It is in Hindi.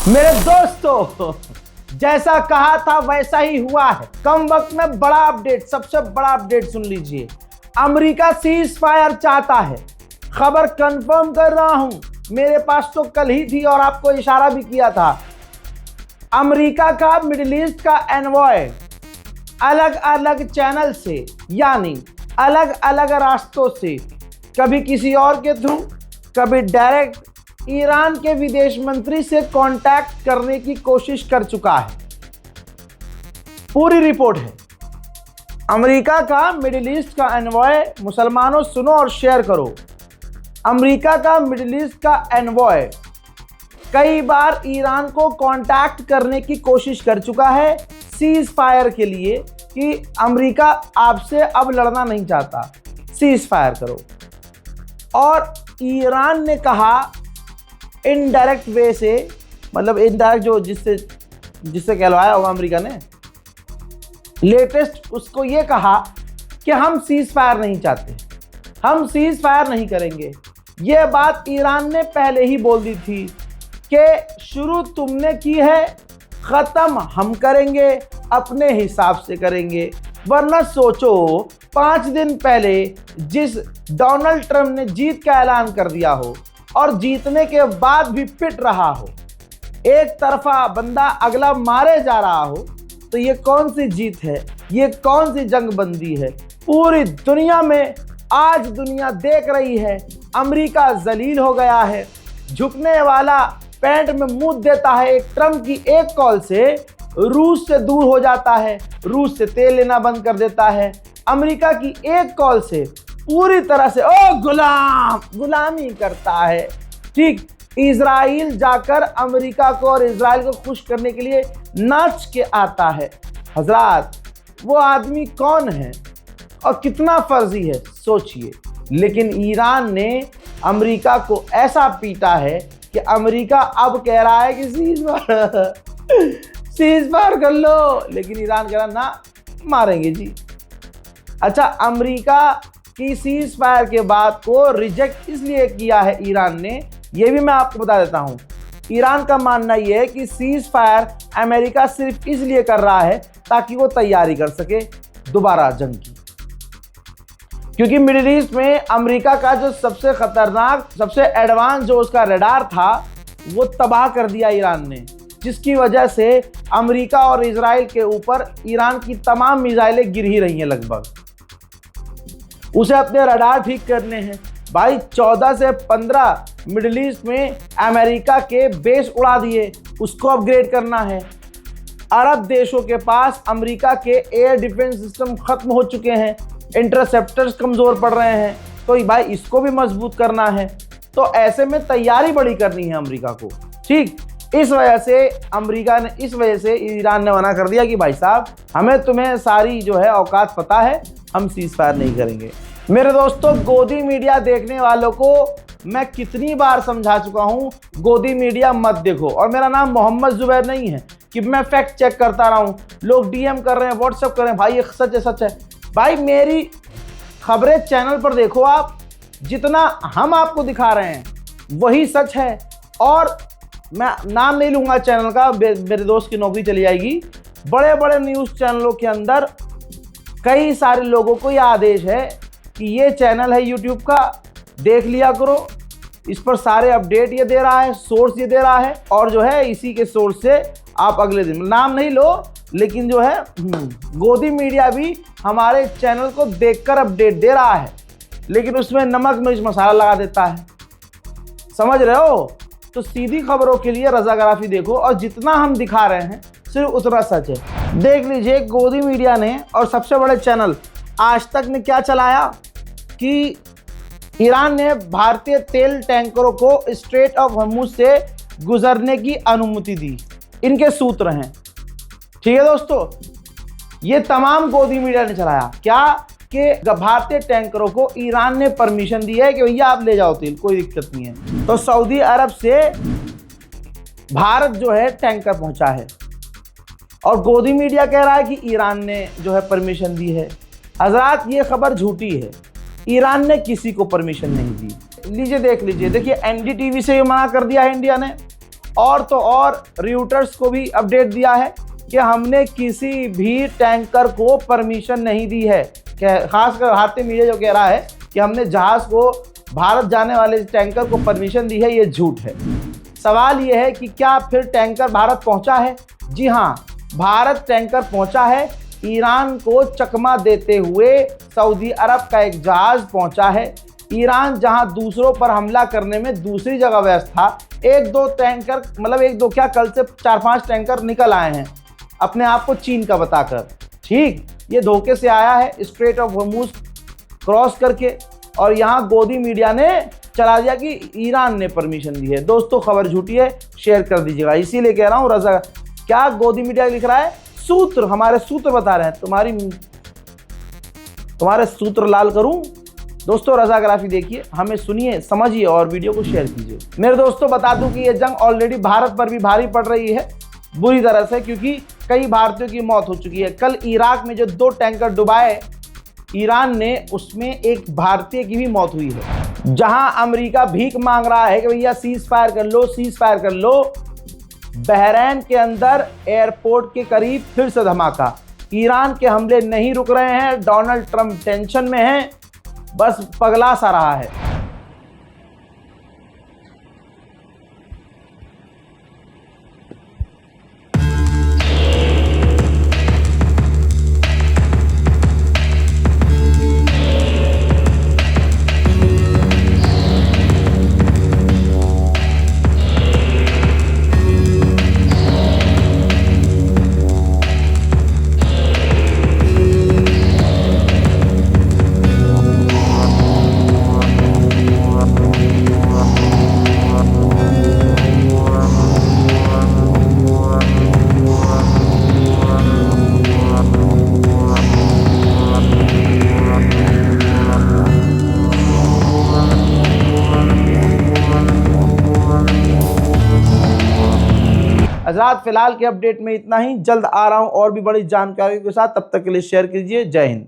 मेरे दोस्तों, जैसा कहा था वैसा ही हुआ है। कम वक्त में बड़ा अपडेट, सबसे बड़ा अपडेट सुन लीजिए। अमेरिका सीज फायर चाहता है। खबर कंफर्म कर रहा हूं, मेरे पास तो कल ही थी और आपको इशारा भी किया था। अमेरिका का मिडिल ईस्ट का एनवॉय अलग अलग चैनल से, यानी अलग अलग रास्तों से, कभी किसी और के थ्रू, कभी डायरेक्ट ईरान के विदेश मंत्री से कांटेक्ट करने की कोशिश कर चुका है। पूरी रिपोर्ट है। अमेरिका का मिडिल ईस्ट का एनवॉय, मुसलमानों सुनो और शेयर करो। अमेरिका का मिडिल ईस्ट का एनवॉय कई बार ईरान को कांटेक्ट करने की कोशिश कर चुका है सीज फायर के लिए कि अमेरिका आपसे अब लड़ना नहीं चाहता, सीज फायर करो। और ईरान ने कहा इनडायरेक्ट वे से, मतलब इनडायरेक्ट जो जिससे कहलवाया होगा अमेरिका ने, लेटेस्ट उसको ये कहा कि हम सीज फायर नहीं चाहते, हम सीज फायर नहीं करेंगे। ये बात ईरान ने पहले ही बोल दी थी कि शुरू तुमने की है, ख़त्म हम करेंगे, अपने हिसाब से करेंगे। वरना सोचो 5 दिन पहले जिस डोनाल्ड ट्रंप ने जीत का ऐलान कर दिया हो और जीतने के बाद भी पिट रहा हो, एक तरफा बंदा अगला मारे जा रहा हो, तो ये कौन सी जीत है, ये कौन सी जंगबंदी है। पूरी दुनिया में आज दुनिया देख रही है, अमेरिका जलील हो गया है, झुकने वाला पैंट में मुंह देता है। एक ट्रंप की एक कॉल से रूस से दूर हो जाता है, रूस से तेल लेना बंद कर देता है। अमेरिका की एक कॉल से पूरी तरह से गुलामी करता है। ठीक, इजराइल जाकर अमेरिका को और इजराइल को खुश करने के लिए नाच के आता है। हजरात, वो आदमी कौन है और कितना फर्जी है सोचिए। लेकिन ईरान ने अमेरिका को ऐसा पीटा है कि अमेरिका अब कह रहा है कि सीज फायर कर लो, लेकिन ईरान कह रहा ना, मारेंगे जी। अच्छा, अमेरिका की सीज फायर के बाद को रिजेक्ट इसलिए किया है ईरान ने, ये भी मैं आपको बता देता हूं। ईरान का मानना यह है कि सीज फायर अमेरिका सिर्फ इसलिए कर रहा है ताकि वो तैयारी कर सके दोबारा जंग की, क्योंकि मिडिल ईस्ट में अमेरिका का जो सबसे खतरनाक, सबसे एडवांस जो उसका रडार था, वो तबाह कर दिया ईरान ने, जिसकी वजह से अमेरिका और इजराइल के ऊपर ईरान की तमाम मिसाइलें गिर ही रही हैं लगभग। उसे अपने रडार ठीक करने हैं भाई। 14 से 15 मिडिल ईस्ट में अमेरिका के बेस उड़ा दिए, उसको अपग्रेड करना है। अरब देशों के पास अमेरिका के एयर डिफेंस सिस्टम खत्म हो चुके हैं, इंटरसेप्टर्स कमज़ोर पड़ रहे हैं, तो भाई इसको भी मजबूत करना है। तो ऐसे में तैयारी बड़ी करनी है अमेरिका को। ठीक, इस वजह से ईरान ने मना कर दिया कि भाई साहब, हमें तुम्हें सारी जो है औकात पता है, हम सीज फायर नहीं करेंगे। मेरे दोस्तों, गोदी मीडिया देखने वालों को मैं कितनी बार समझा चुका हूं, गोदी मीडिया मत देखो। और मेरा नाम मोहम्मद जुबैर नहीं है कि मैं फैक्ट चेक करता रहा हूं। लोग डीएम कर रहे हैं, व्हाट्सएप कर रहे हैं, भाई ये सच है, सच है। भाई मेरी खबरें चैनल पर देखो आप, जितना हम आपको दिखा रहे हैं वही सच है। और मैं नाम नहीं लूँगा चैनल का, मेरे दोस्त की नौकरी चली जाएगी। बड़े बड़े न्यूज़ चैनलों के अंदर कई सारे लोगों को यह आदेश है कि ये चैनल है यूट्यूब का, देख लिया करो, इस पर सारे अपडेट ये दे रहा है, सोर्स ये दे रहा है, और जो है इसी के सोर्स से आप अगले दिन, नाम नहीं लो, लेकिन जो है गोदी मीडिया भी हमारे चैनल को देखकर अपडेट दे रहा है, लेकिन उसमें नमक मिर्च मसाला लगा देता है। समझ रहे हो? तो सीधी खबरों के लिए रज़ाग्राफी देखो, और जितना हम दिखा रहे हैं सिर्फ उतना सच है। देख लीजिए, गोदी मीडिया ने और सबसे बड़े चैनल आज तक ने क्या चलाया कि ईरान ने भारतीय तेल टैंकरों को स्ट्रेट ऑफ हॉर्मुज़ से गुजरने की अनुमति दी। इनके सूत्र हैं। ठीक है दोस्तों, ये तमाम गोदी मीडिया ने चलाया क्या कि भारतीय टैंकरों को ईरान ने परमिशन दी है कि भैया आप ले जाओ तेल, कोई दिक्कत नहीं है। तो सऊदी अरब से भारत जो है टैंकर पहुंचा है, और गोदी मीडिया कह रहा है कि ईरान ने जो है परमिशन दी है। हजरात, ये खबर झूठी है। ईरान ने किसी को परमिशन नहीं दी। लीजिए देख लीजिए, देखिए एनडीटीवी से ये मना कर दिया है इंडिया ने, और तो और रियूटर्स को भी अपडेट दिया है कि हमने किसी भी टैंकर को परमिशन नहीं दी है। खासकर भारतीय मीडिया जो कह रहा है कि हमने जहाज को भारत जाने वाले टैंकर को परमिशन दी है, ये झूठ है। सवाल ये है कि क्या फिर टैंकर भारत पहुंचा है? जी हाँ, भारत टैंकर पहुंचा है। ईरान को चकमा देते हुए सऊदी अरब का एक जहाज पहुंचा है। ईरान जहां दूसरों पर हमला करने में दूसरी जगह व्यस्त था, एक दो टैंकर, मतलब एक दो क्या, कल से 4-5 टैंकर निकल आए हैं अपने आप को चीन का बताकर। ठीक, ये धोखे से आया है स्ट्रेट ऑफ हॉर्मुज क्रॉस करके, और यहाँ गोदी मीडिया ने चला दिया कि ईरान ने परमिशन दी है। दोस्तों, खबर झूठी है, शेयर कर दीजिएगा। इसीलिए कह रहा हूँ, रजा क्या गोदी मीडिया लिख रहा है, सूत्र, हमारे सूत्र बता रहे हैं, तुम्हारे सूत्र लाल करूं। दोस्तों, रजाग्राफी देखिए, हमें सुनिए, समझिए और वीडियो को शेयर कीजिए। मेरे दोस्तों, बता दूं कि ये जंग ऑलरेडी भारत पर भी भारी पड़ रही है बुरी तरह से, क्योंकि कई भारतीयों की मौत हो चुकी है। कल इराक में जो 2 टैंकर डुबाए ईरान ने, उसमें एक भारतीय की भी मौत हुई है। जहां अमेरिका भीख मांग रहा है कि भैया सीज फायर कर लो, सीज फायर कर लो, बहरीन के अंदर एयरपोर्ट के करीब फिर से धमाका। ईरान के हमले नहीं रुक रहे हैं, डोनाल्ड ट्रंप टेंशन में है, बस पगला सा रहा है। हजरात, फिलहाल के अपडेट में इतना ही। जल्द आ रहा हूं और भी बड़ी जानकारियों के साथ, तब तक के लिए शेयर कीजिए। जय हिंद।